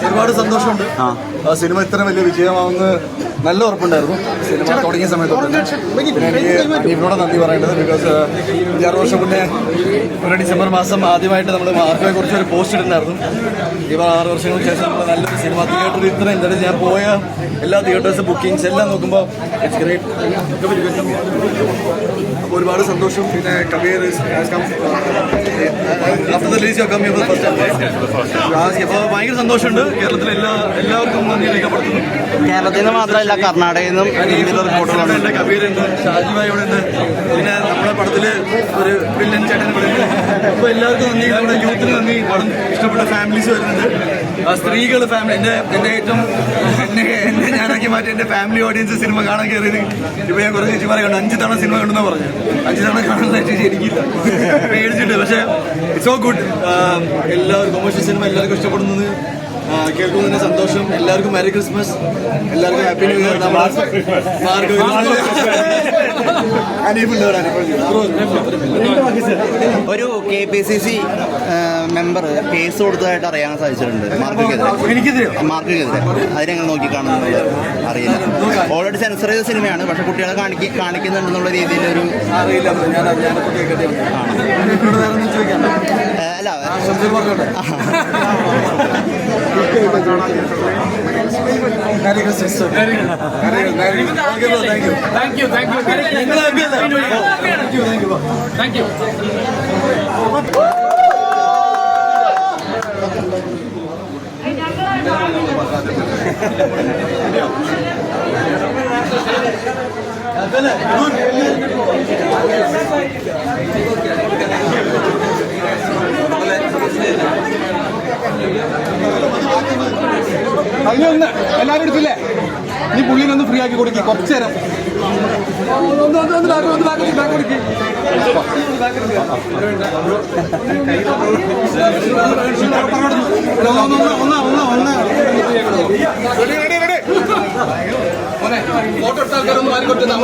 ഒരുപാട് സന്തോഷമുണ്ട്. സിനിമ ഇത്ര വലിയ വിജയമാവുന്ന നല്ല ഉറപ്പുണ്ടായിരുന്നു സിനിമ തുടങ്ങിയ സമയത്ത്. പിന്നെ എനിക്ക് ഇവരോട് നന്ദി പറയേണ്ടത്, ബിക്കോസ് 5-6 വർഷം മുന്നേ ഒരു ഡിസംബർ മാസം ആദ്യമായിട്ട് നമ്മൾ മാർക്കോയെ കുറിച്ച് ഒരു പോസ്റ്റ് ഇടുന്നായിരുന്നു. ഇവ 6 വർഷങ്ങൾക്ക് ശേഷം നമ്മൾ നല്ലൊരു സിനിമ തിയേറ്ററിൽ ഇത്ര എന്തായാലും ഞാൻ പോയ എല്ലാ തിയേറ്റേഴ്സ് ബുക്കിങ്സ് എല്ലാം നോക്കുമ്പോൾ ഇറ്റ്സ് ഗ്രേറ്റ്. അപ്പോൾ ഒരുപാട് സന്തോഷം. പിന്നെ Kabir after the release of Kabir അപ്പോൾ ഭയങ്കര സന്തോഷമുണ്ട്. കേരളത്തിലെ എല്ലാവർക്കും നന്ദി രേഖപ്പെടുത്തുന്നു. കേരളത്തിൽ നിന്ന് മാത്രമല്ല കർണാടകയിൽ നിന്നും റിപ്പോർട്ടുകളുണ്ട്. കബീറുണ്ട്, ഷാജിബായി ഇവിടെ ഉണ്ട്, പിന്നെ നമ്മുടെ പടത്തിൽ ഒരു വില്ലൻ ചേട്ടൻ ഇവിടെ ഉണ്ട്. അപ്പോൾ എല്ലാവർക്കും നന്ദി. നമ്മുടെ യൂത്തിന് നന്ദി. പടം ഇഷ്ടപ്പെട്ട ഫാമിലീസ് വരുന്നുണ്ട്, സ്ത്രീകൾ, ഫാമിലി. എൻ്റെ ഏറ്റവും എന്നെ ഞാനാക്കി മാറ്റി എൻ്റെ ഫാമിലി ഓഡിയൻസ് സിനിമ കാണാൻ കയറിയത്. ഇപ്പോൾ ഞാൻ കുറച്ച് ചേച്ചിമാരെ കണ്ടു, 5 തവണ സിനിമ കണ്ടെന്നാണ് പറഞ്ഞു. 5 തവണ കാണുന്നതായിട്ട് എനിക്കില്ല, പേടിച്ചിട്ട്. പക്ഷേ ഇറ്റ്സ് സോ ഗുഡ്. എല്ലാവർക്കും കൊമേഴ്ഷ്യൽ സിനിമ എല്ലാവർക്കും ഇഷ്ടപ്പെടുന്നത് കേൾക്കുന്നതിന് സന്തോഷം. എല്ലാവർക്കും മെറി ക്രിസ്മസ്, എല്ലാവർക്കും ഹാപ്പി ന്യൂ ഇയർ. ഒരു KPCC മെമ്പർ കേസ് കൊടുത്തതായിട്ട് അറിയാൻ സാധിച്ചിട്ടുണ്ട് മാർക്കെതിരെ. അതിനെങ്ങനെ നോക്കി കാണുന്നത് അറിയില്ല. ഓൾറെഡി സെൻസർ ചെയ്ത സിനിമയാണ്, പക്ഷെ കുട്ടികളെ കാണിക്കുന്നുണ്ടെന്നുള്ള രീതിയിലൊരു അറിയില്ല. അല്ല Merry Christmas. Thank you. അതിനൊന്ന് എല്ലാവരും എടുത്തില്ലേ? നീ പുള്ളിനൊന്ന് ഫ്രീ ആക്കി കൊടുക്കി കുറച്ചു നേരം. ഫോട്ടോ എടുത്ത ആൾക്കാരൊന്നും മാറി കൊടുക്കുന്നത്